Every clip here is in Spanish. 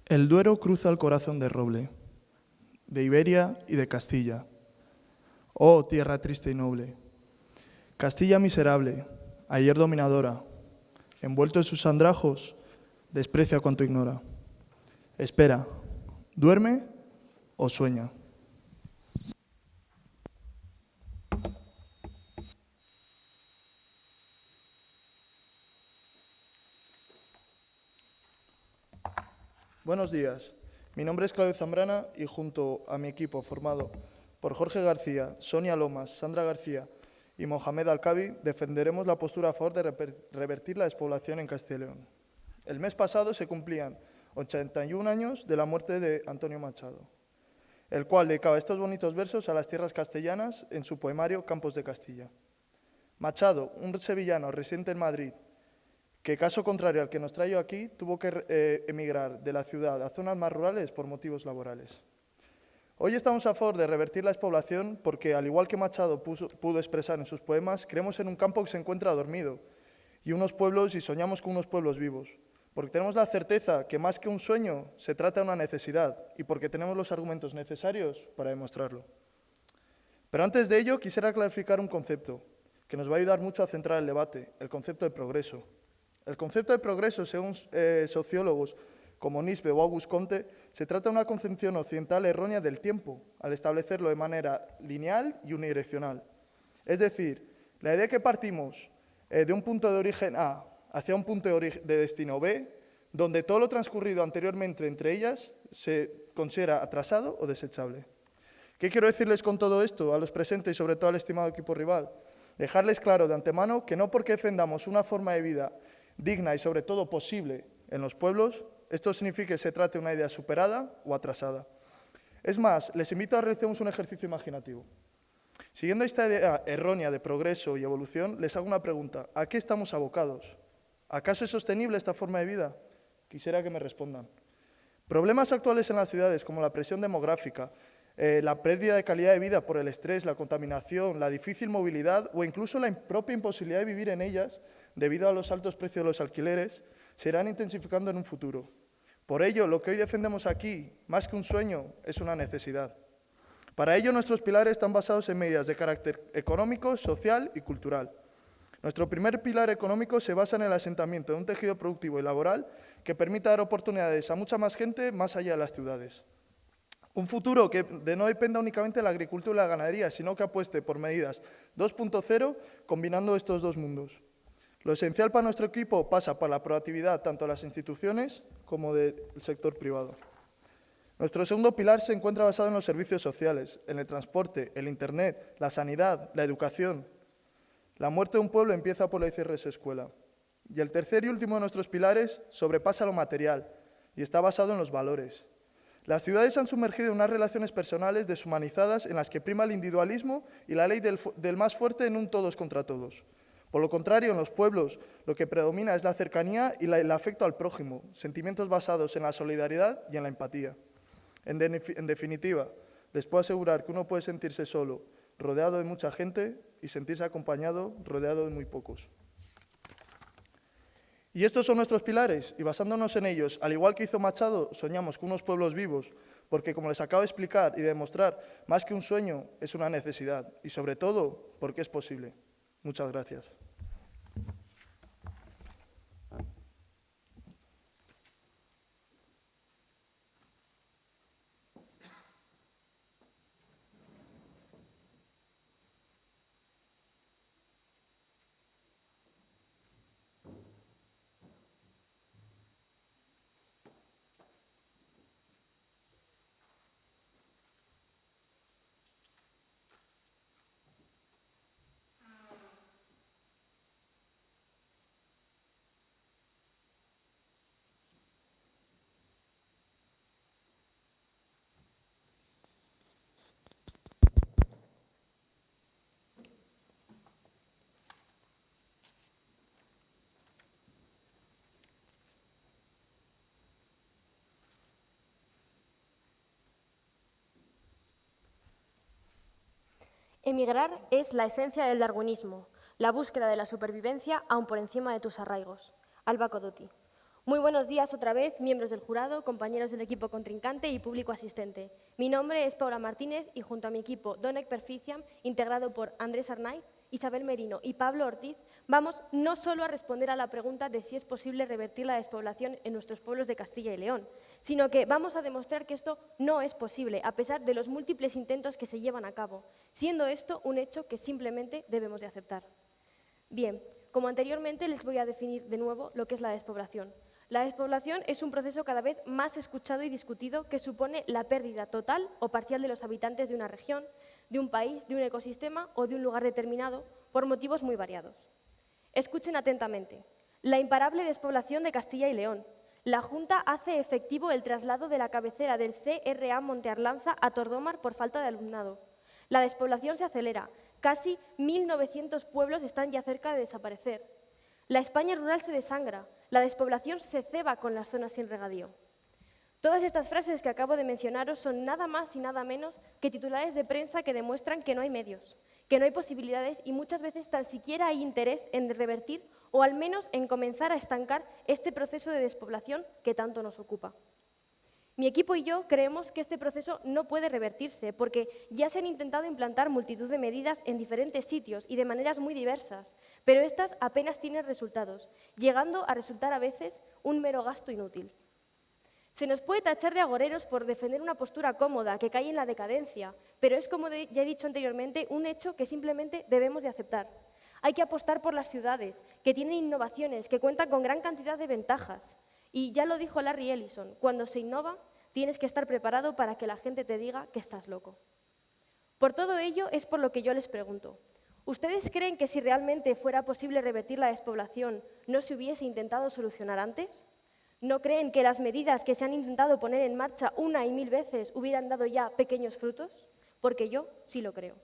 El Duero cruza el corazón de roble, de Iberia y de Castilla. Oh, tierra triste y noble, Castilla miserable, ayer dominadora, envuelto en sus andrajos, desprecia cuanto ignora. Espera, ¿duerme o sueña? Buenos días, mi nombre es Claudio Zambrana y junto a mi equipo formado por Jorge García, Sonia Lomas, Sandra García y Mohamed Alcabi defenderemos la postura a favor de revertir la despoblación en Castilla y León. El mes pasado se cumplían 81 años de la muerte de Antonio Machado, el cual dedicaba estos bonitos versos a las tierras castellanas en su poemario Campos de Castilla. Machado, un sevillano residente en Madrid, que caso contrario al que nos trae aquí, tuvo que emigrar de la ciudad a zonas más rurales por motivos laborales. Hoy estamos a favor de revertir la despoblación porque, al igual que Machado pudo expresar en sus poemas, creemos en un campo que se encuentra dormido y soñamos con unos pueblos vivos, porque tenemos la certeza que más que un sueño se trata de una necesidad y porque tenemos los argumentos necesarios para demostrarlo. Pero antes de ello quisiera clarificar un concepto que nos va a ayudar mucho a centrar el debate, el concepto de progreso. El concepto de progreso, según sociólogos como Nisbe o Auguste Comte, se trata de una concepción occidental errónea del tiempo, al establecerlo de manera lineal y unidireccional. Es decir, la idea que partimos de un punto de origen A hacia un punto de destino B, donde todo lo transcurrido anteriormente entre ellas se considera atrasado o desechable. ¿Qué quiero decirles con todo esto a los presentes y sobre todo al estimado equipo rival? Dejarles claro de antemano que no porque defendamos una forma de vida digna y sobre todo posible en los pueblos, esto significa que se trate de una idea superada o atrasada. Es más, les invito a realizar un ejercicio imaginativo. Siguiendo esta idea errónea de progreso y evolución, les hago una pregunta. ¿A qué estamos abocados? ¿Acaso es sostenible esta forma de vida? Quisiera que me respondan. Problemas actuales en las ciudades, como la presión demográfica, la pérdida de calidad de vida por el estrés, la contaminación, la difícil movilidad o incluso la propia imposibilidad de vivir en ellas, debido a los altos precios de los alquileres, se irán intensificando en un futuro. Por ello, lo que hoy defendemos aquí, más que un sueño, es una necesidad. Para ello, nuestros pilares están basados en medidas de carácter económico, social y cultural. Nuestro primer pilar económico se basa en el asentamiento de un tejido productivo y laboral que permita dar oportunidades a mucha más gente más allá de las ciudades. Un futuro que no dependa únicamente de la agricultura y la ganadería, sino que apueste por medidas 2.0 combinando estos dos mundos. Lo esencial para nuestro equipo pasa por la proactividad tanto de las instituciones como del sector privado. Nuestro segundo pilar se encuentra basado en los servicios sociales, en el transporte, el Internet, la sanidad, la educación. La muerte de un pueblo empieza por el cierre de su escuela. Y el tercer y último de nuestros pilares sobrepasa lo material y está basado en los valores. Las ciudades han sumergido en unas relaciones personales deshumanizadas en las que prima el individualismo y la ley del más fuerte en un todos contra todos. Por lo contrario, en los pueblos lo que predomina es la cercanía y el afecto al prójimo, sentimientos basados en la solidaridad y en la empatía. En definitiva, les puedo asegurar que uno puede sentirse solo, rodeado de mucha gente, y sentirse acompañado, rodeado de muy pocos. Y estos son nuestros pilares, y basándonos en ellos, al igual que hizo Machado, soñamos con unos pueblos vivos, porque como les acabo de explicar y de demostrar, más que un sueño, es una necesidad, y sobre todo, porque es posible. Muchas gracias. Emigrar es la esencia del darwinismo, la búsqueda de la supervivencia aún por encima de tus arraigos. Alba Codotti. Muy buenos días otra vez, miembros del jurado, compañeros del equipo contrincante y público asistente. Mi nombre es Paula Martínez y junto a mi equipo Donec Perficiam, integrado por Andrés Arnaiz, Isabel Merino y Pablo Ortiz, vamos no solo a responder a la pregunta de si es posible revertir la despoblación en nuestros pueblos de Castilla y León, sino que vamos a demostrar que esto no es posible, a pesar de los múltiples intentos que se llevan a cabo, siendo esto un hecho que simplemente debemos de aceptar. Bien, como anteriormente les voy a definir de nuevo lo que es la despoblación. La despoblación es un proceso cada vez más escuchado y discutido que supone la pérdida total o parcial de los habitantes de una región, de un país, de un ecosistema o de un lugar determinado por motivos muy variados. Escuchen atentamente. La imparable despoblación de Castilla y León. La Junta hace efectivo el traslado de la cabecera del CRA Monte Arlanza a Tordómar por falta de alumnado. La despoblación se acelera. Casi 1.900 pueblos están ya cerca de desaparecer. La España rural se desangra. La despoblación se ceba con las zonas sin regadío. Todas estas frases que acabo de mencionaros son nada más y nada menos que titulares de prensa que demuestran que no hay medios, que no hay posibilidades y muchas veces tan siquiera hay interés en revertir o al menos en comenzar a estancar este proceso de despoblación que tanto nos ocupa. Mi equipo y yo creemos que este proceso no puede revertirse porque ya se han intentado implantar multitud de medidas en diferentes sitios y de maneras muy diversas, pero estas apenas tienen resultados, llegando a resultar a veces un mero gasto inútil. Se nos puede tachar de agoreros por defender una postura cómoda que cae en la decadencia, pero es, como ya he dicho anteriormente, un hecho que simplemente debemos de aceptar. Hay que apostar por las ciudades, que tienen innovaciones, que cuentan con gran cantidad de ventajas. Y ya lo dijo Larry Ellison, cuando se innova, tienes que estar preparado para que la gente te diga que estás loco. Por todo ello es por lo que yo les pregunto, ¿ustedes creen que si realmente fuera posible revertir la despoblación, no se hubiese intentado solucionar antes? ¿No creen que las medidas que se han intentado poner en marcha una y mil veces hubieran dado ya pequeños frutos? Porque yo sí lo creo.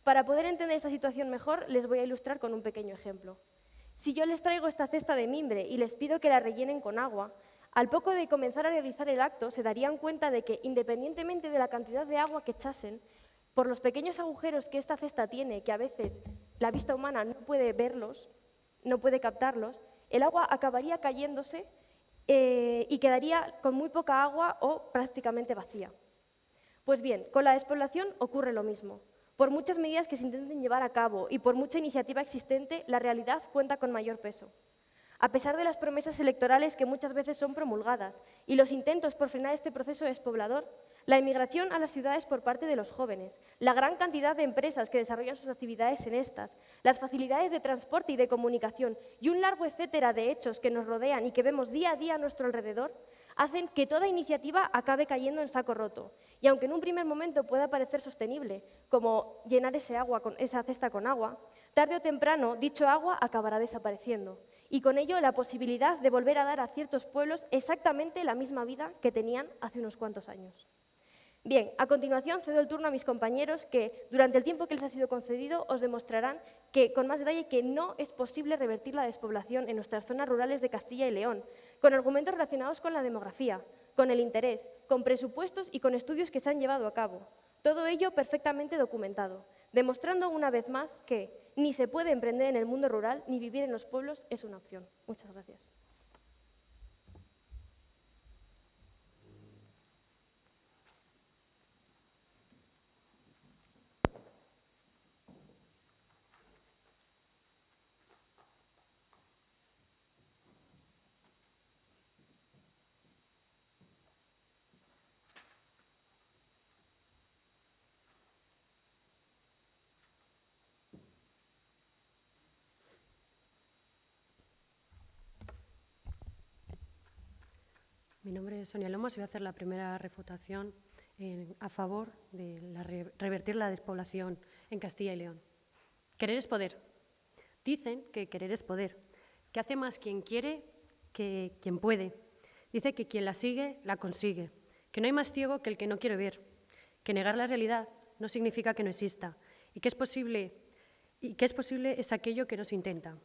Para poder entender esta situación mejor, les voy a ilustrar con un pequeño ejemplo. Si yo les traigo esta cesta de mimbre y les pido que la rellenen con agua, al poco de comenzar a realizar el acto se darían cuenta de que, independientemente de la cantidad de agua que echasen, por los pequeños agujeros que esta cesta tiene, que a veces la vista humana no puede verlos, no puede captarlos, el agua acabaría cayéndose y quedaría con muy poca agua o prácticamente vacía. Pues bien, con la despoblación ocurre lo mismo. Por muchas medidas que se intenten llevar a cabo y por mucha iniciativa existente, la realidad cuenta con mayor peso. A pesar de las promesas electorales que muchas veces son promulgadas y los intentos por frenar este proceso despoblador, la emigración a las ciudades por parte de los jóvenes, la gran cantidad de empresas que desarrollan sus actividades en estas, las facilidades de transporte y de comunicación y un largo etcétera de hechos que nos rodean y que vemos día a día a nuestro alrededor, hacen que toda iniciativa acabe cayendo en saco roto. Y aunque en un primer momento pueda parecer sostenible, como llenar esa cesta con agua, tarde o temprano dicho agua acabará desapareciendo. Y con ello la posibilidad de volver a dar a ciertos pueblos exactamente la misma vida que tenían hace unos cuantos años. Bien, a continuación cedo el turno a mis compañeros que, durante el tiempo que les ha sido concedido, os demostrarán con más detalle que no es posible revertir la despoblación en nuestras zonas rurales de Castilla y León, con argumentos relacionados con la demografía, con el interés, con presupuestos y con estudios que se han llevado a cabo. Todo ello perfectamente documentado, demostrando una vez más que ni se puede emprender en el mundo rural ni vivir en los pueblos es una opción. Muchas gracias. Mi nombre es Sonia Lomas y voy a hacer la primera refutación a favor de revertir la despoblación en Castilla y León. Querer es poder. Dicen que querer es poder, que hace más quien quiere que quien puede. Dice que quien la sigue, la consigue, que no hay más ciego que el que no quiere ver, que negar la realidad no significa que no exista y que es posible es aquello que no se intenta.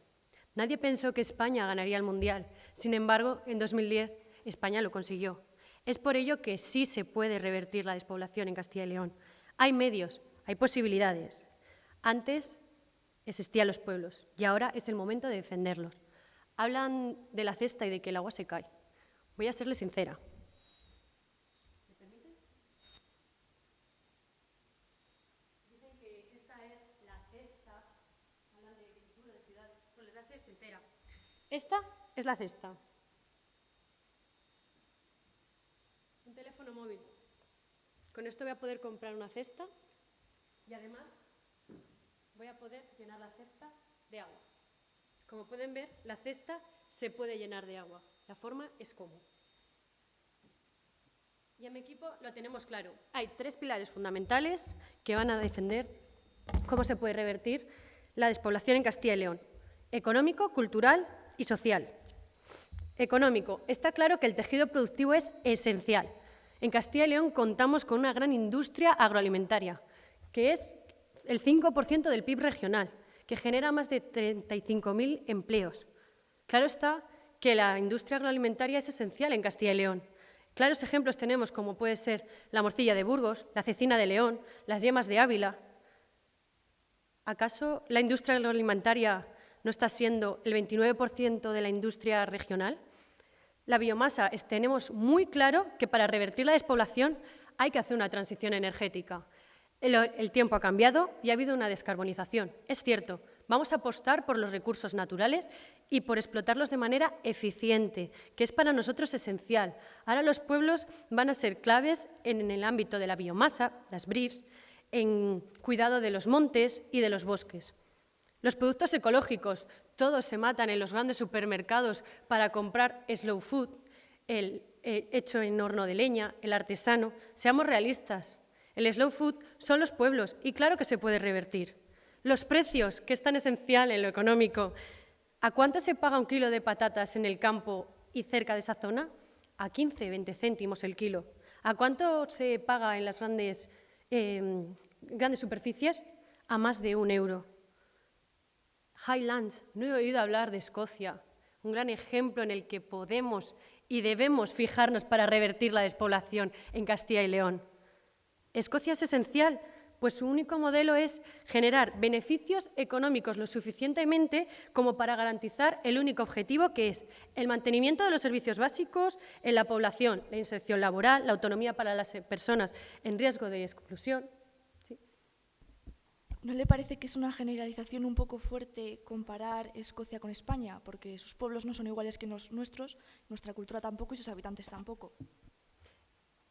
Nadie pensó que España ganaría el Mundial, sin embargo, en 2010 España lo consiguió. Es por ello que sí se puede revertir la despoblación en Castilla y León. Hay medios, hay posibilidades. Antes existían los pueblos y ahora es el momento de defenderlos. Hablan de la cesta y de que el agua se cae. Voy a serle sincera. ¿Me permite? Dicen que esta es la cesta. Hablan de futuro de ciudades. Pues les voy a ser sincera. Esta es la cesta. Un teléfono móvil. Con esto voy a poder comprar una cesta y además voy a poder llenar la cesta de agua. Como pueden ver, la cesta se puede llenar de agua. La forma es cómo. Y en mi equipo lo tenemos claro. Hay 3 pilares fundamentales que van a defender cómo se puede revertir la despoblación en Castilla y León. Económico, cultural y social. Económico. Está claro que el tejido productivo es esencial. En Castilla y León contamos con una gran industria agroalimentaria, que es el 5% del PIB regional, que genera más de 35.000 empleos. Claro está que la industria agroalimentaria es esencial en Castilla y León. Claros ejemplos tenemos como puede ser la morcilla de Burgos, la cecina de León, las yemas de Ávila. ¿Acaso la industria agroalimentaria no está siendo el 29% de la industria regional? La biomasa, tenemos muy claro que para revertir la despoblación hay que hacer una transición energética. El tiempo ha cambiado y ha habido una descarbonización. Es cierto, vamos a apostar por los recursos naturales y por explotarlos de manera eficiente, que es para nosotros esencial. Ahora los pueblos van a ser claves en el ámbito de la biomasa, las BRIFs, en cuidado de los montes y de los bosques. Los productos ecológicos, todos se matan en los grandes supermercados para comprar slow food, el hecho en horno de leña, el artesano. Seamos realistas. El slow food son los pueblos y claro que se puede revertir. Los precios, que es tan esencial en lo económico. ¿A cuánto se paga un kilo de patatas en el campo y cerca de esa zona? A 15, 20 céntimos el kilo. ¿A cuánto se paga en las grandes superficies? A más de 1 euro. Highlands, no he oído hablar de Escocia, un gran ejemplo en el que podemos y debemos fijarnos para revertir la despoblación en Castilla y León. Escocia es esencial, pues su único modelo es generar beneficios económicos lo suficientemente como para garantizar el único objetivo que es el mantenimiento de los servicios básicos en la población, la inserción laboral, la autonomía para las personas en riesgo de exclusión. ¿Sí? ¿No le parece que es una generalización un poco fuerte comparar Escocia con España? Porque sus pueblos no son iguales que los nuestros, nuestra cultura tampoco y sus habitantes tampoco.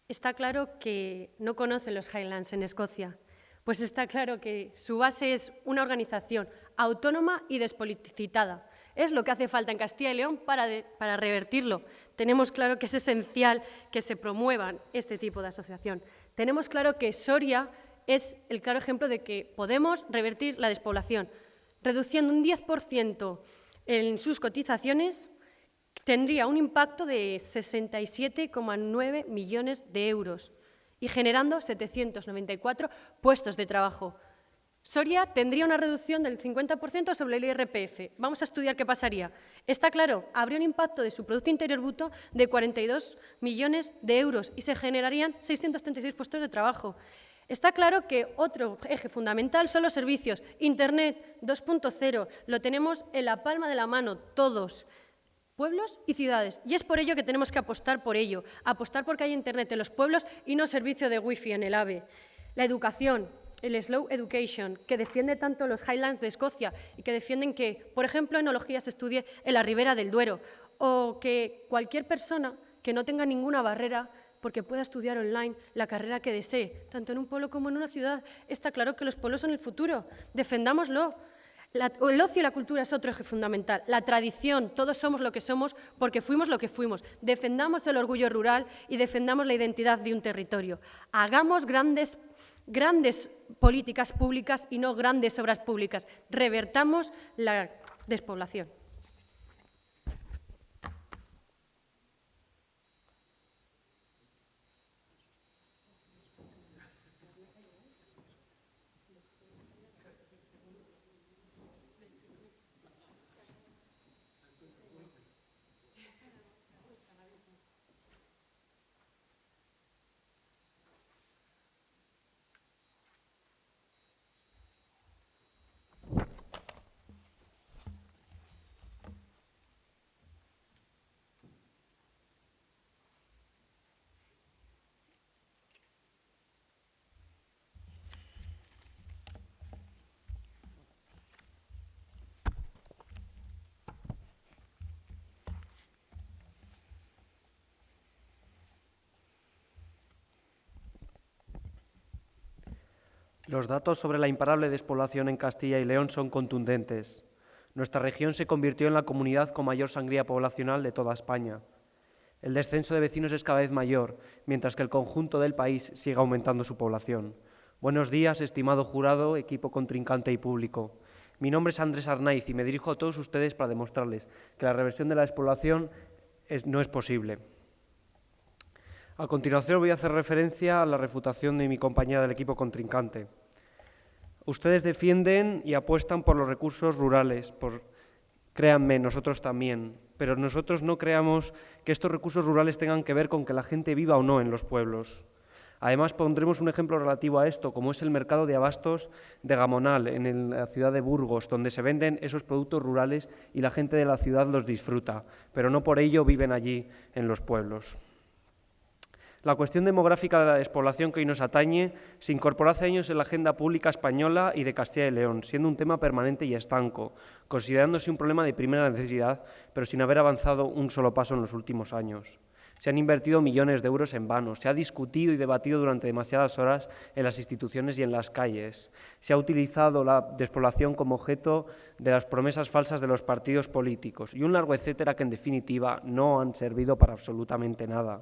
Está claro que no conocen los Highlands en Escocia, pues está claro que su base es una organización autónoma y despoliticitada. Es lo que hace falta en Castilla y León para revertirlo. Tenemos claro que es esencial que se promuevan este tipo de asociación. Tenemos claro que Soria es el claro ejemplo de que podemos revertir la despoblación. Reduciendo un 10% en sus cotizaciones, tendría un impacto de 67,9 millones de euros y generando 794 puestos de trabajo. Soria tendría una reducción del 50% sobre el IRPF. Vamos a estudiar qué pasaría. Está claro, habría un impacto de su Producto Interior Bruto de 42 millones de euros y se generarían 636 puestos de trabajo. Está claro que otro eje fundamental son los servicios. Internet 2.0, lo tenemos en la palma de la mano todos. Pueblos y ciudades. Y es por ello que tenemos que apostar por ello, apostar porque haya Internet en los pueblos y no servicio de wifi en el AVE. La educación, el Slow Education, que defiende tanto los Highlands de Escocia y que defienden que, por ejemplo, enología se estudie en la Ribera del Duero o que cualquier persona que no tenga ninguna barrera porque pueda estudiar online la carrera que desee, tanto en un pueblo como en una ciudad. Está claro que los pueblos son el futuro. Defendámoslo. El ocio y la cultura es otro eje fundamental. La tradición, todos somos lo que somos porque fuimos lo que fuimos. Defendamos el orgullo rural y defendamos la identidad de un territorio. Hagamos grandes políticas públicas y no grandes obras públicas. Revertamos la despoblación. Los datos sobre la imparable despoblación en Castilla y León son contundentes. Nuestra región se convirtió en la comunidad con mayor sangría poblacional de toda España. El descenso de vecinos es cada vez mayor, mientras que el conjunto del país sigue aumentando su población. Buenos días, estimado jurado, equipo contrincante y público. Mi nombre es Andrés Arnaiz y me dirijo a todos ustedes para demostrarles que la reversión de la despoblación no es posible. A continuación voy a hacer referencia a la refutación de mi compañera del equipo contrincante. Ustedes defienden y apuestan por los recursos rurales, créanme, nosotros también, pero nosotros no creamos que estos recursos rurales tengan que ver con que la gente viva o no en los pueblos. Además, pondremos un ejemplo relativo a esto, como es el mercado de abastos de Gamonal, en la ciudad de Burgos, donde se venden esos productos rurales y la gente de la ciudad los disfruta, pero no por ello viven allí en los pueblos. La cuestión demográfica de la despoblación que hoy nos atañe se incorporó hace años en la agenda pública española y de Castilla y León, siendo un tema permanente y estanco, considerándose un problema de primera necesidad, pero sin haber avanzado un solo paso en los últimos años. Se han invertido millones de euros en vano, se ha discutido y debatido durante demasiadas horas en las instituciones y en las calles. Se ha utilizado la despoblación como objeto de las promesas falsas de los partidos políticos y un largo etcétera que en definitiva no han servido para absolutamente nada.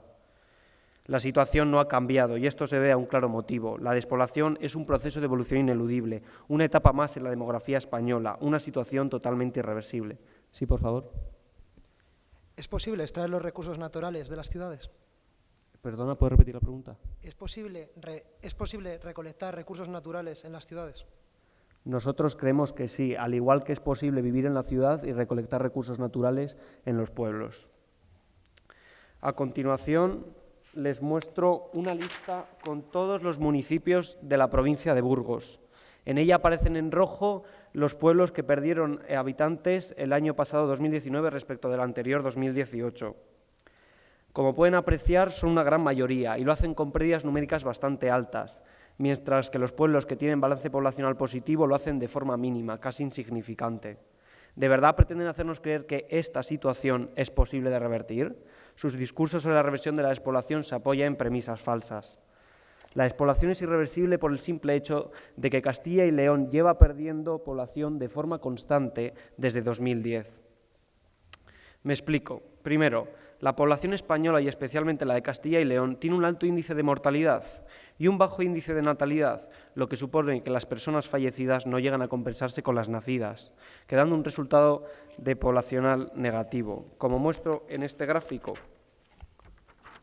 La situación no ha cambiado y esto se debe a un claro motivo. La despoblación es un proceso de evolución ineludible, una etapa más en la demografía española, una situación totalmente irreversible. Sí, por favor. ¿Es posible extraer los recursos naturales de las ciudades? Perdona, ¿puedes repetir la pregunta? ¿Es posible recolectar recursos naturales en las ciudades? Nosotros creemos que sí, al igual que es posible vivir en la ciudad y recolectar recursos naturales en los pueblos. A continuación, les muestro una lista con todos los municipios de la provincia de Burgos. En ella aparecen en rojo los pueblos que perdieron habitantes el año pasado 2019 respecto del anterior 2018. Como pueden apreciar, son una gran mayoría y lo hacen con pérdidas numéricas bastante altas, mientras que los pueblos que tienen balance poblacional positivo lo hacen de forma mínima, casi insignificante. ¿De verdad pretenden hacernos creer que esta situación es posible de revertir? Sus discursos sobre la reversión de la despoblación se apoyan en premisas falsas. La despoblación es irreversible por el simple hecho de que Castilla y León lleva perdiendo población de forma constante desde 2010. Me explico. Primero, la población española y especialmente la de Castilla y León tiene un alto índice de mortalidad y un bajo índice de natalidad, lo que supone que las personas fallecidas no llegan a compensarse con las nacidas, quedando un resultado de poblacional negativo. Como muestro en este gráfico,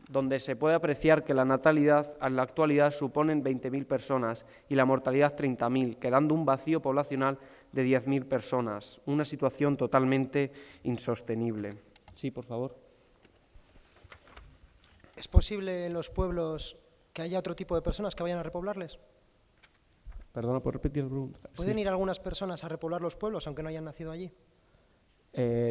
donde se puede apreciar que la natalidad en la actualidad suponen 20.000 personas y la mortalidad 30.000, quedando un vacío poblacional de 10.000 personas, una situación totalmente insostenible. Sí, por favor. ¿Es posible en los pueblos que haya otro tipo de personas que vayan a repoblarles? Perdona, ¿puedo repetir la pregunta? ¿Pueden ir algunas personas a repoblar los pueblos aunque no hayan nacido allí?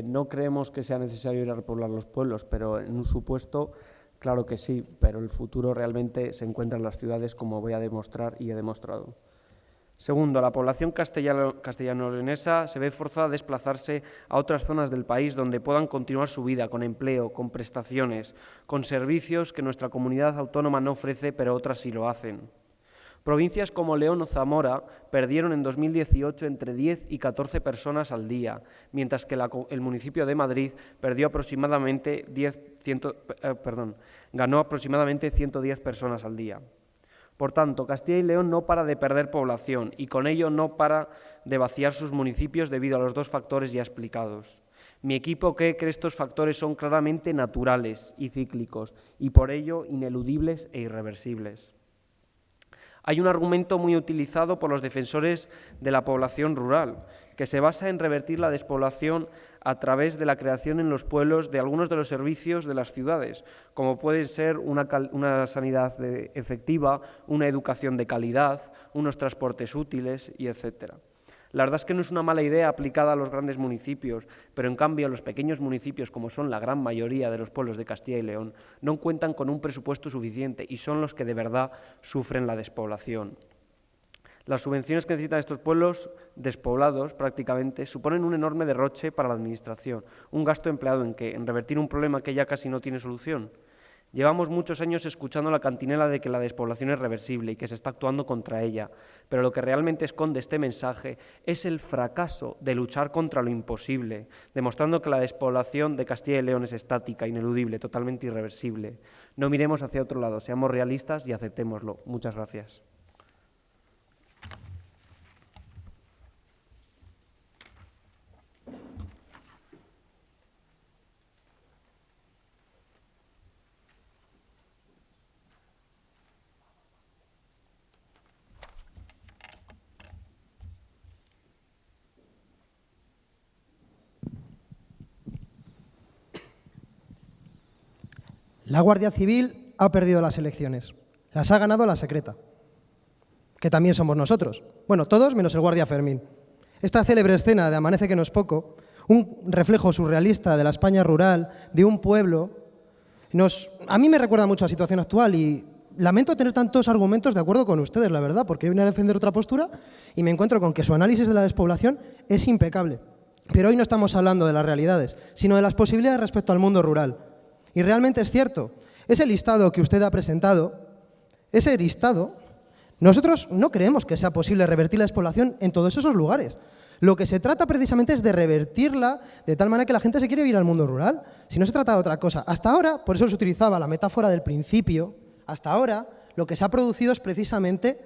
No creemos que sea necesario ir a repoblar los pueblos, pero en un supuesto, claro que sí, pero el futuro realmente se encuentra en las ciudades, como voy a demostrar y he demostrado. Segundo, la población castellano-leonesa se ve forzada a desplazarse a otras zonas del país donde puedan continuar su vida con empleo, con prestaciones, con servicios que nuestra comunidad autónoma no ofrece, pero otras sí lo hacen. Provincias como León o Zamora perdieron en 2018 entre 10 y 14 personas al día, mientras que el municipio de Madrid perdió aproximadamente ganó aproximadamente 110 personas al día. Por tanto, Castilla y León no para de perder población y con ello no para de vaciar sus municipios debido a los dos factores ya explicados. Mi equipo cree que estos factores son claramente naturales y cíclicos y por ello ineludibles e irreversibles. Hay un argumento muy utilizado por los defensores de la población rural, que se basa en revertir la despoblación a través de la creación en los pueblos de algunos de los servicios de las ciudades, como puede ser una sanidad efectiva, una educación de calidad, unos transportes útiles y etcétera. La verdad es que no es una mala idea aplicada a los grandes municipios, pero en cambio los pequeños municipios, como son la gran mayoría de los pueblos de Castilla y León, no cuentan con un presupuesto suficiente y son los que de verdad sufren la despoblación. Las subvenciones que necesitan estos pueblos despoblados prácticamente suponen un enorme derroche para la Administración, un gasto empleado en ¿qué? En revertir un problema que ya casi no tiene solución. Llevamos muchos años escuchando la cantinela de que la despoblación es reversible y que se está actuando contra ella, pero lo que realmente esconde este mensaje es el fracaso de luchar contra lo imposible, demostrando que la despoblación de Castilla y León es estática, ineludible, totalmente irreversible. No miremos hacia otro lado, seamos realistas y aceptémoslo. Muchas gracias. La Guardia Civil ha perdido las elecciones. Las ha ganado la secreta, que también somos nosotros. Bueno, todos menos el guardia Fermín. Esta célebre escena de Amanece que no es poco, un reflejo surrealista de la España rural, de un pueblo, a mí me recuerda mucho a la situación actual y lamento tener tantos argumentos de acuerdo con ustedes, la verdad, porque vine a defender otra postura y me encuentro con que su análisis de la despoblación es impecable. Pero hoy no estamos hablando de las realidades, sino de las posibilidades respecto al mundo rural. Y realmente es cierto, ese listado que usted ha presentado, ese listado, nosotros no creemos que sea posible revertir la despoblación en todos esos lugares. Lo que se trata precisamente es de revertirla de tal manera que la gente se quiere ir al mundo rural. Si no se trata de otra cosa. Hasta ahora, por eso se utilizaba la metáfora del principio, hasta ahora lo que se ha producido es precisamente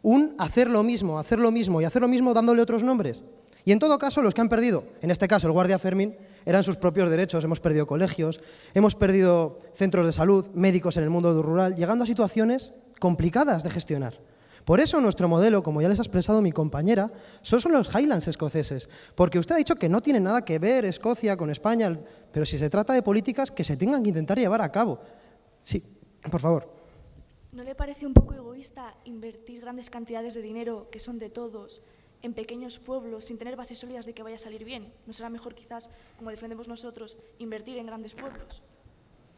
un hacer lo mismo y hacer lo mismo dándole otros nombres. Y en todo caso, los que han perdido, en este caso el guardia Fermín, eran sus propios derechos. Hemos perdido colegios, hemos perdido centros de salud, médicos en el mundo rural, llegando a situaciones complicadas de gestionar. Por eso nuestro modelo, como ya les ha expresado mi compañera, son los Highlands escoceses. Porque usted ha dicho que no tiene nada que ver Escocia con España, pero si se trata de políticas que se tengan que intentar llevar a cabo. Sí, por favor. ¿No le parece un poco egoísta invertir grandes cantidades de dinero, que son de todos, en pequeños pueblos sin tener bases sólidas de que vaya a salir bien? ¿No será mejor quizás, como defendemos nosotros, invertir en grandes pueblos?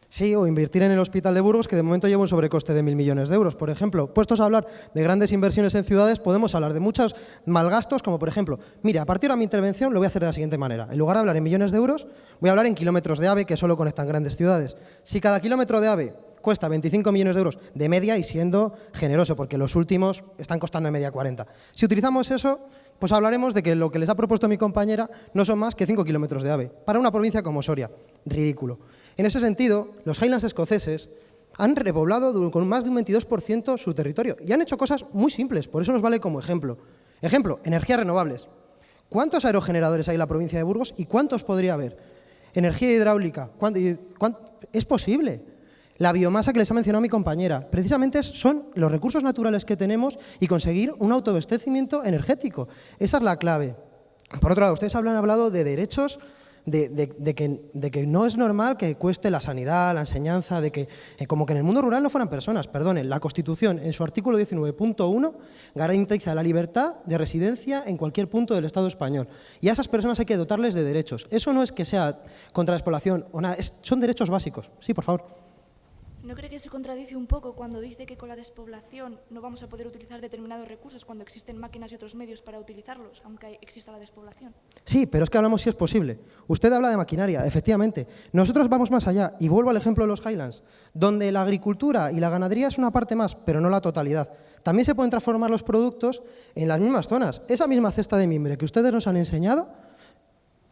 Sí, o invertir en el Hospital de Burgos, que de momento lleva un sobrecoste de 1.000 millones de euros. Por ejemplo, puestos a hablar de grandes inversiones en ciudades, podemos hablar de muchos malgastos, como por ejemplo, mira, a partir de mi intervención lo voy a hacer de la siguiente manera. En lugar de hablar en millones de euros, voy a hablar en kilómetros de AVE que solo conectan grandes ciudades. Si cada kilómetro de AVE cuesta 25 millones de euros de media, y siendo generoso, porque los últimos están costando de media 40. Si utilizamos eso, pues hablaremos de que lo que les ha propuesto mi compañera no son más que 5 kilómetros de AVE, para una provincia como Soria. Ridículo. En ese sentido, los Highlands escoceses han repoblado con más de un 22% su territorio y han hecho cosas muy simples, por eso nos vale como ejemplo. Ejemplo, energías renovables. ¿Cuántos aerogeneradores hay en la provincia de Burgos y cuántos podría haber? Energía hidráulica. ¿Es posible? La biomasa que les ha mencionado mi compañera. Precisamente son los recursos naturales que tenemos y conseguir un autoabastecimiento energético. Esa es la clave. Por otro lado, ustedes han hablado de derechos, de que no es normal que cueste la sanidad, la enseñanza, de que como que en el mundo rural no fueran personas. Perdonen, la Constitución en su artículo 19.1 garantiza la libertad de residencia en cualquier punto del Estado español. Y a esas personas hay que dotarles de derechos. Eso no es que sea contra la despoblación o nada, son derechos básicos. Sí, por favor. ¿No cree que se contradice un poco cuando dice que con la despoblación no vamos a poder utilizar determinados recursos cuando existen máquinas y otros medios para utilizarlos, aunque exista la despoblación? Sí, pero es que hablamos si es posible. Usted habla de maquinaria, efectivamente. Nosotros vamos más allá, y vuelvo al ejemplo de los Highlands, donde la agricultura y la ganadería es una parte más, pero no la totalidad. También se pueden transformar los productos en las mismas zonas. Esa misma cesta de mimbre que ustedes nos han enseñado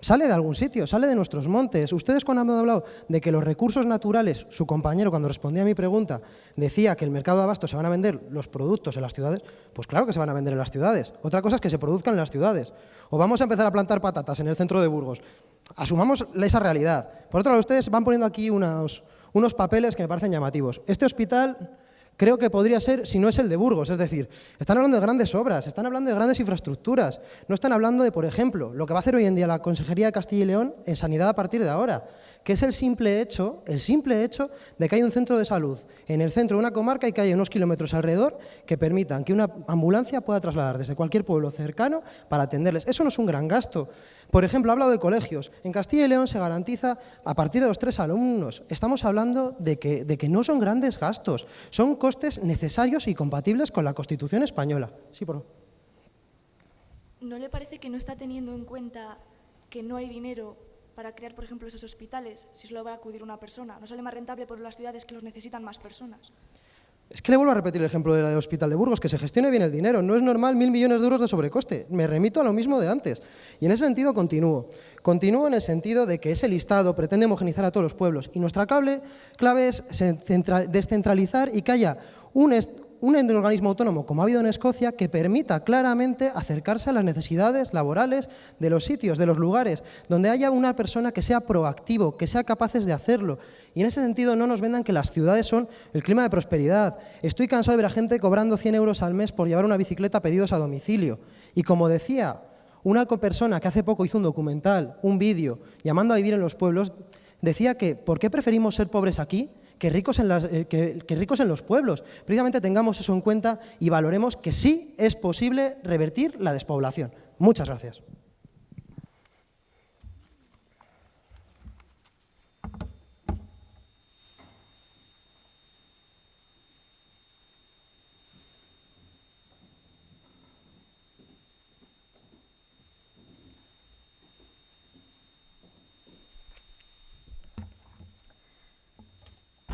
sale de algún sitio, sale de nuestros montes. Ustedes cuando han hablado de que los recursos naturales, su compañero cuando respondía a mi pregunta decía que el mercado de abasto se van a vender los productos en las ciudades, pues claro que se van a vender en las ciudades. Otra cosa es que se produzcan en las ciudades. O vamos a empezar a plantar patatas en el centro de Burgos. Asumamos esa realidad. Por otro lado, ustedes van poniendo aquí unos papeles que me parecen llamativos. Este hospital creo que podría ser, si no es el de Burgos, es decir, están hablando de grandes obras, están hablando de grandes infraestructuras, no están hablando de, por ejemplo, lo que va a hacer hoy en día la Consejería de Castilla y León en sanidad a partir de ahora, que es el simple hecho de que hay un centro de salud en el centro de una comarca y que haya unos kilómetros alrededor que permitan que una ambulancia pueda trasladar desde cualquier pueblo cercano para atenderles. Eso no es un gran gasto. Por ejemplo, he hablado de colegios. En Castilla y León se garantiza a partir de los 3 alumnos. Estamos hablando de que no son grandes gastos, son costes necesarios y compatibles con la Constitución española. Sí, por favor. ¿No le parece que no está teniendo en cuenta que no hay dinero para crear, por ejemplo, esos hospitales si solo va a acudir una persona? ¿No sale más rentable por las ciudades que los necesitan más personas? Es que le vuelvo a repetir el ejemplo del Hospital de Burgos, que se gestione bien el dinero. No es normal 1.000 millones de euros de sobrecoste. Me remito a lo mismo de antes. Y en ese sentido continúo. Continúo en el sentido de que ese listado pretende homogeneizar a todos los pueblos. Y nuestra clave es descentralizar y que haya un organismo autónomo, como ha habido en Escocia, que permita claramente acercarse a las necesidades laborales de los sitios, de los lugares, donde haya una persona que sea proactivo, que sea capaces de hacerlo. Y en ese sentido no nos vendan que las ciudades son el clima de prosperidad. Estoy cansado de ver a gente cobrando 100 euros al mes por llevar una bicicleta pedidos a domicilio. Y como decía una persona que hace poco hizo un documental, un vídeo, llamando a vivir en los pueblos, decía que ¿por qué preferimos ser pobres aquí que ricos en los pueblos? Precisamente tengamos eso en cuenta y valoremos que sí es posible revertir la despoblación. Muchas gracias.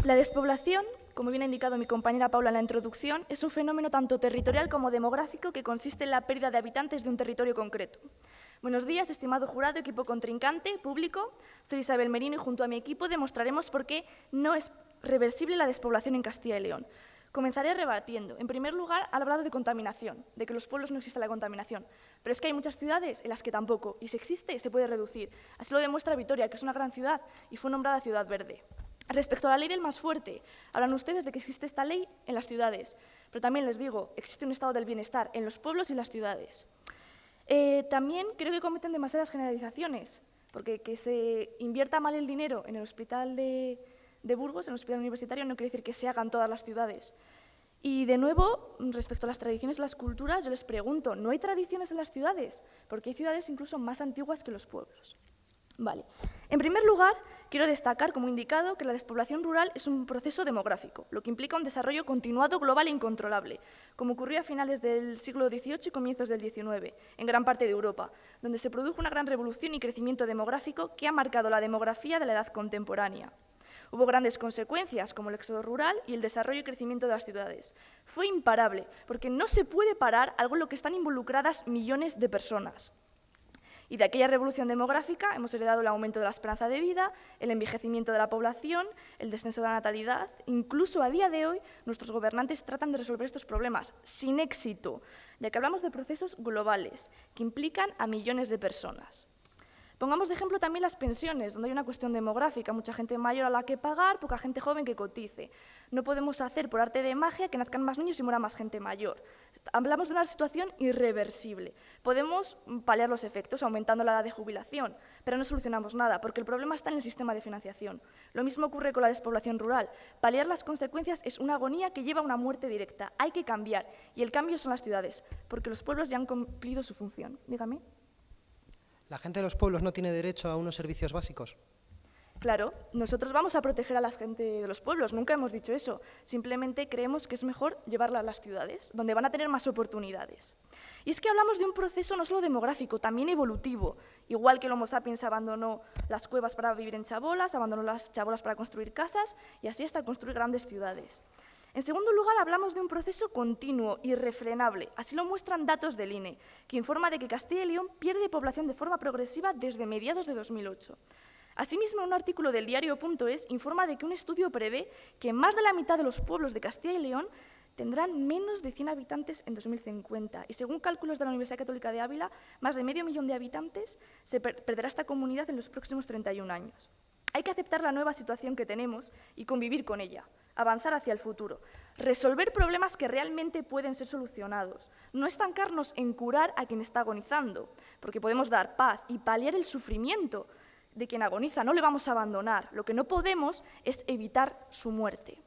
La despoblación, como bien ha indicado mi compañera Paula en la introducción, es un fenómeno tanto territorial como demográfico que consiste en la pérdida de habitantes de un territorio concreto. Buenos días, estimado jurado, equipo contrincante, público. Soy Isabel Merino y junto a mi equipo demostraremos por qué no es reversible la despoblación en Castilla y León. Comenzaré rebatiendo. En primer lugar, al hablar de contaminación, de que en los pueblos no existe la contaminación. Pero es que hay muchas ciudades en las que tampoco, y si existe, se puede reducir. Así lo demuestra Vitoria, que es una gran ciudad y fue nombrada ciudad verde. Respecto a la ley del más fuerte, hablan ustedes de que existe esta ley en las ciudades, pero también les digo, existe un estado del bienestar en los pueblos y las ciudades. También creo que cometen demasiadas generalizaciones, porque que se invierta mal el dinero en el hospital de Burgos, en el hospital universitario, no quiere decir que se hagan todas las ciudades. Y de nuevo, respecto a las tradiciones y las culturas, yo les pregunto, ¿no hay tradiciones en las ciudades? Porque hay ciudades incluso más antiguas que los pueblos. Vale. En primer lugar, quiero destacar, como indicado, que la despoblación rural es un proceso demográfico, lo que implica un desarrollo continuado, global e incontrolable, como ocurrió a finales del siglo XVIII y comienzos del XIX, en gran parte de Europa, donde se produjo una gran revolución y crecimiento demográfico que ha marcado la demografía de la edad contemporánea. Hubo grandes consecuencias, como el éxodo rural y el desarrollo y crecimiento de las ciudades. Fue imparable, porque no se puede parar algo en lo que están involucradas millones de personas. Y de aquella revolución demográfica hemos heredado el aumento de la esperanza de vida, el envejecimiento de la población, el descenso de la natalidad. Incluso a día de hoy, nuestros gobernantes tratan de resolver estos problemas sin éxito, ya que hablamos de procesos globales que implican a millones de personas. Pongamos de ejemplo también las pensiones, donde hay una cuestión demográfica, mucha gente mayor a la que pagar, poca gente joven que cotice. No podemos hacer por arte de magia que nazcan más niños y muera más gente mayor. Hablamos de una situación irreversible. Podemos paliar los efectos aumentando la edad de jubilación, pero no solucionamos nada, porque el problema está en el sistema de financiación. Lo mismo ocurre con la despoblación rural. Paliar las consecuencias es una agonía que lleva a una muerte directa. Hay que cambiar, y el cambio son las ciudades, porque los pueblos ya han cumplido su función. Dígame. ¿La gente de los pueblos no tiene derecho a unos servicios básicos? Claro, nosotros vamos a proteger a la gente de los pueblos, nunca hemos dicho eso. Simplemente creemos que es mejor llevarla a las ciudades, donde van a tener más oportunidades. Y es que hablamos de un proceso no solo demográfico, también evolutivo. Igual que el Homo sapiens abandonó las cuevas para vivir en chabolas, abandonó las chabolas para construir casas y así hasta construir grandes ciudades. En segundo lugar, hablamos de un proceso continuo, irrefrenable. Así lo muestran datos del INE, que informa de que Castilla y León pierde población de forma progresiva desde mediados de 2008. Asimismo, un artículo del diario.es informa de que un estudio prevé que más de la mitad de los pueblos de Castilla y León tendrán menos de 100 habitantes en 2050. Y según cálculos de la Universidad Católica de Ávila, más de 500.000 de habitantes se perderá esta comunidad en los próximos 31 años. Hay que aceptar la nueva situación que tenemos y convivir con ella, avanzar hacia el futuro, resolver problemas que realmente pueden ser solucionados, no estancarnos en curar a quien está agonizando, porque podemos dar paz y paliar el sufrimiento de quien agoniza, no le vamos a abandonar, lo que no podemos es evitar su muerte.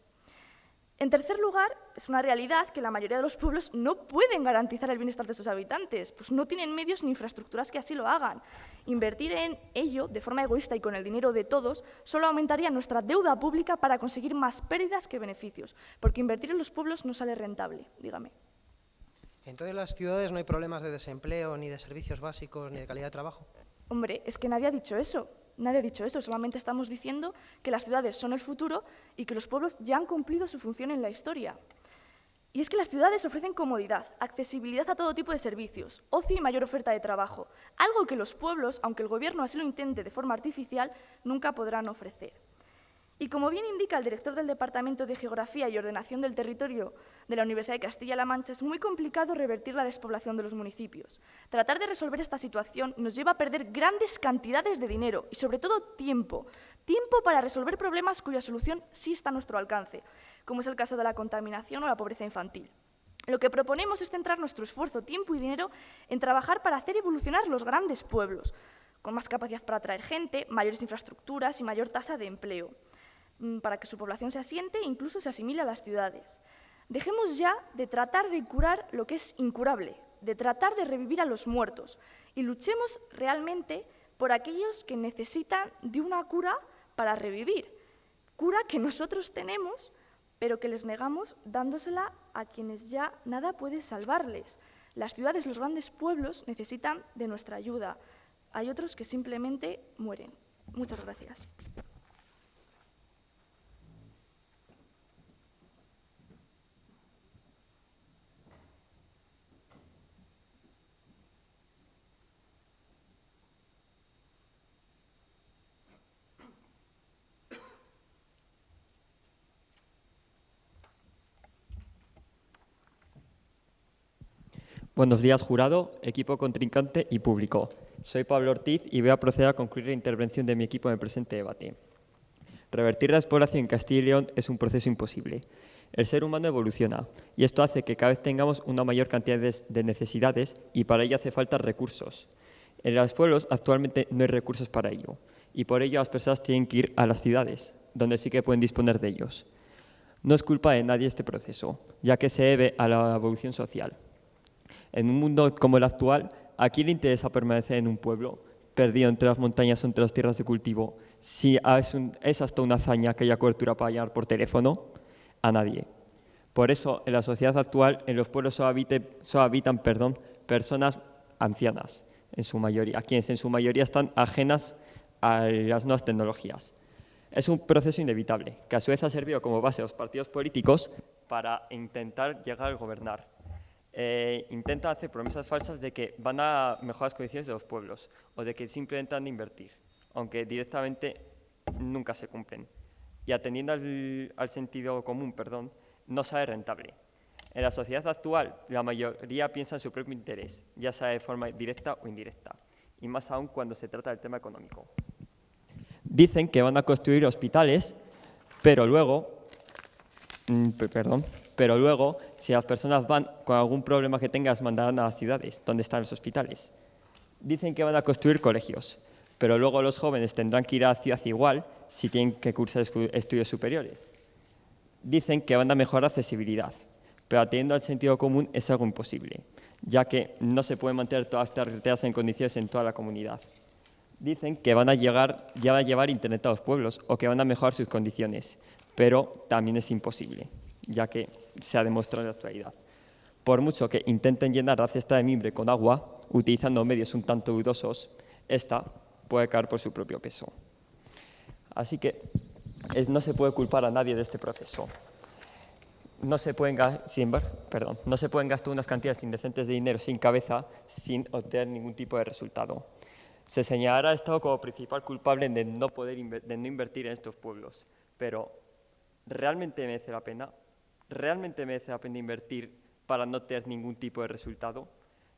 En tercer lugar, es una realidad que la mayoría de los pueblos no pueden garantizar el bienestar de sus habitantes, pues no tienen medios ni infraestructuras que así lo hagan. Invertir en ello de forma egoísta y con el dinero de todos solo aumentaría nuestra deuda pública para conseguir más pérdidas que beneficios, porque invertir en los pueblos no sale rentable, dígame. ¿En todas las ciudades no hay problemas de desempleo, ni de servicios básicos, ni de calidad de trabajo? Hombre, es que nadie ha dicho eso. Nadie ha dicho eso, solamente estamos diciendo que las ciudades son el futuro y que los pueblos ya han cumplido su función en la historia. Y es que las ciudades ofrecen comodidad, accesibilidad a todo tipo de servicios, ocio y mayor oferta de trabajo, algo que los pueblos, aunque el Gobierno así lo intente de forma artificial, nunca podrán ofrecer. Y como bien indica el director del Departamento de Geografía y Ordenación del Territorio de la Universidad de Castilla-La Mancha, es muy complicado revertir la despoblación de los municipios. Tratar de resolver esta situación nos lleva a perder grandes cantidades de dinero y, sobre todo, tiempo. Tiempo para resolver problemas cuya solución sí está a nuestro alcance, como es el caso de la contaminación o la pobreza infantil. Lo que proponemos es centrar nuestro esfuerzo, tiempo y dinero en trabajar para hacer evolucionar los grandes pueblos, con más capacidad para atraer gente, mayores infraestructuras y mayor tasa de empleo, para que su población se asiente e incluso se asimile a las ciudades. Dejemos ya de tratar de curar lo que es incurable, de tratar de revivir a los muertos y luchemos realmente por aquellos que necesitan de una cura para revivir, cura que nosotros tenemos, pero que les negamos dándosela a quienes ya nada puede salvarles. Las ciudades, los grandes pueblos necesitan de nuestra ayuda. Hay otros que simplemente mueren. Muchas gracias. Buenos días, jurado, equipo contrincante y público. Soy Pablo Ortiz y voy a proceder a concluir la intervención de mi equipo en el presente debate. Revertir la despoblación en Castilla y León es un proceso imposible. El ser humano evoluciona y esto hace que cada vez tengamos una mayor cantidad de necesidades y para ello hace falta recursos. En los pueblos actualmente no hay recursos para ello y por ello las personas tienen que ir a las ciudades, donde sí que pueden disponer de ellos. No es culpa de nadie este proceso, ya que se debe a la evolución social. En un mundo como el actual, ¿a quién le interesa permanecer en un pueblo, perdido entre las montañas o entre las tierras de cultivo, si es hasta una hazaña que haya cobertura para llamar por teléfono? A nadie. Por eso, en la sociedad actual, en los pueblos solo habitan personas ancianas, en su mayoría, quienes en su mayoría están ajenas a las nuevas tecnologías. Es un proceso inevitable, que a su vez ha servido como base a los partidos políticos para intentar llegar a gobernar. Intentan hacer promesas falsas de que van a mejorar las condiciones de los pueblos o de que simplemente han de invertir, aunque directamente nunca se cumplen. Y atendiendo al sentido común, no sale rentable. En la sociedad actual, la mayoría piensa en su propio interés, ya sea de forma directa o indirecta, y más aún cuando se trata del tema económico. Dicen que van a construir hospitales, pero luego, si las personas van con algún problema que tengan, las mandarán a las ciudades, donde están los hospitales. Dicen que van a construir colegios, pero luego los jóvenes tendrán que ir a la ciudad igual si tienen que cursar estudios superiores. Dicen que van a mejorar la accesibilidad, pero atendiendo al sentido común es algo imposible, ya que no se pueden mantener todas las carreteras en condiciones en toda la comunidad. Dicen que van a llevar Internet a los pueblos o que van a mejorar sus condiciones, pero también es imposible, ya que se ha demostrado en la actualidad. Por mucho que intenten llenar la cesta de mimbre con agua, utilizando medios un tanto dudosos, esta puede caer por su propio peso. Así que no se puede culpar a nadie de este proceso. No se pueden gastar unas cantidades indecentes de dinero sin cabeza sin obtener ningún tipo de resultado. Se señalará al Estado como principal culpable de no invertir en estos pueblos, pero ¿realmente merece la pena? ¿Realmente merece la pena invertir para no tener ningún tipo de resultado?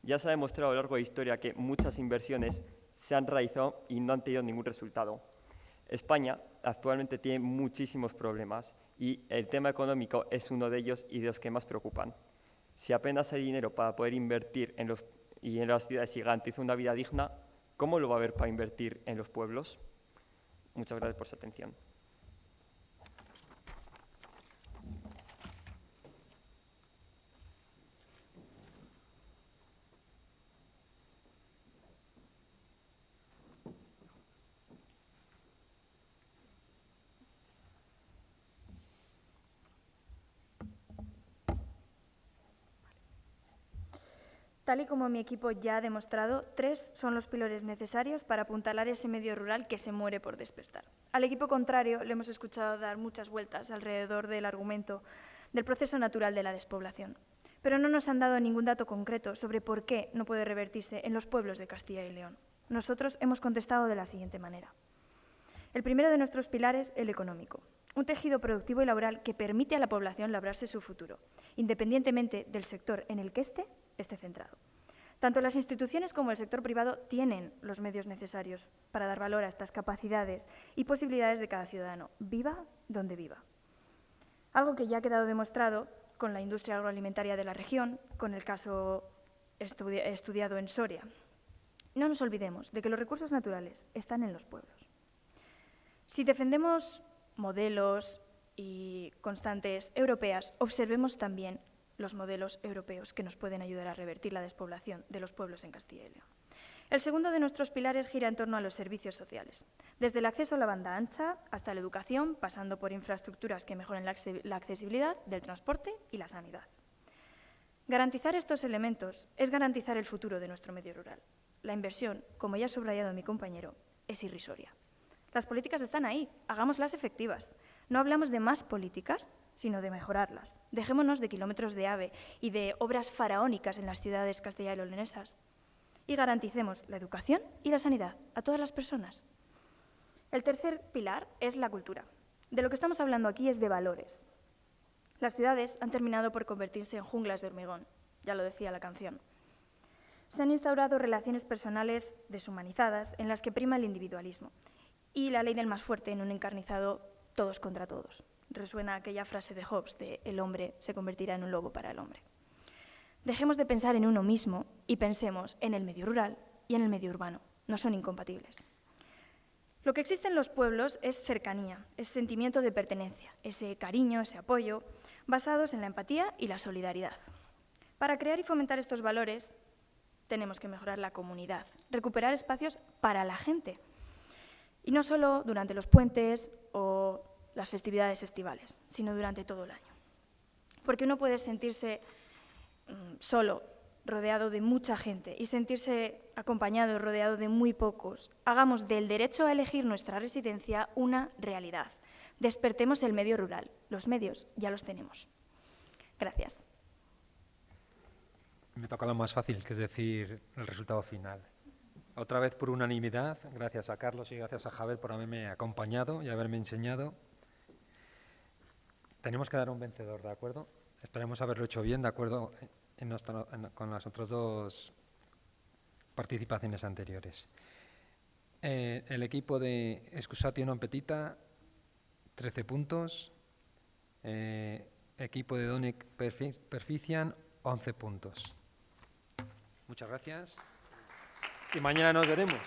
Ya se ha demostrado a lo largo de la historia que muchas inversiones se han realizado y no han tenido ningún resultado. España actualmente tiene muchísimos problemas y el tema económico es uno de ellos y de los que más preocupan. Si apenas hay dinero para poder invertir en las ciudades y garantizar una vida digna, ¿cómo lo va a haber para invertir en los pueblos? Muchas gracias por su atención. Tal y como mi equipo ya ha demostrado, 3 son los pilares necesarios para apuntalar ese medio rural que se muere por despertar. Al equipo contrario le hemos escuchado dar muchas vueltas alrededor del argumento del proceso natural de la despoblación, pero no nos han dado ningún dato concreto sobre por qué no puede revertirse en los pueblos de Castilla y León. Nosotros hemos contestado de la siguiente manera. El primero de nuestros pilares, el económico. Un tejido productivo y laboral que permite a la población labrarse su futuro, independientemente del sector en el que esté centrado. Tanto las instituciones como el sector privado tienen los medios necesarios para dar valor a estas capacidades y posibilidades de cada ciudadano, viva donde viva. Algo que ya ha quedado demostrado con la industria agroalimentaria de la región, con el caso estudiado en Soria. No nos olvidemos de que los recursos naturales están en los pueblos. Si defendemos modelos y constantes europeas, observemos también los modelos europeos que nos pueden ayudar a revertir la despoblación de los pueblos en Castilla y León. El segundo de nuestros pilares gira en torno a los servicios sociales, desde el acceso a la banda ancha hasta la educación, pasando por infraestructuras que mejoren la accesibilidad del transporte y la sanidad. Garantizar estos elementos es garantizar el futuro de nuestro medio rural. La inversión, como ya ha subrayado mi compañero, es irrisoria. Las políticas están ahí, hagámoslas efectivas. No hablamos de más políticas, sino de mejorarlas. Dejémonos de kilómetros de AVE y de obras faraónicas en las ciudades castellano-leonesas y garanticemos la educación y la sanidad a todas las personas. El tercer pilar es la cultura. De lo que estamos hablando aquí es de valores. Las ciudades han terminado por convertirse en junglas de hormigón, ya lo decía la canción. Se han instaurado relaciones personales deshumanizadas en las que prima el individualismo y la ley del más fuerte en un encarnizado todos contra todos. Resuena aquella frase de Hobbes de el hombre se convertirá en un lobo para el hombre. Dejemos de pensar en uno mismo y pensemos en el medio rural y en el medio urbano. No son incompatibles. Lo que existe en los pueblos es cercanía, es sentimiento de pertenencia, ese cariño, ese apoyo, basados en la empatía y la solidaridad. Para crear y fomentar estos valores, tenemos que mejorar la comunidad, recuperar espacios para la gente, y no solo durante los puentes o las festividades estivales, sino durante todo el año. Porque uno puede sentirse solo, rodeado de mucha gente, y sentirse acompañado, rodeado de muy pocos. Hagamos del derecho a elegir nuestra residencia una realidad. Despertemos el medio rural. Los medios ya los tenemos. Gracias. Me toca lo más fácil, que es decir, el resultado final. Otra vez por unanimidad, gracias a Carlos y gracias a Javier por haberme acompañado y haberme enseñado. Tenemos que dar un vencedor, ¿de acuerdo? Esperemos haberlo hecho bien, ¿de acuerdo? Con las otras dos participaciones anteriores. El equipo de Excusatio non petita, 13 puntos. Equipo de Donec Perfician, 11 puntos. Muchas gracias. Y mañana nos veremos.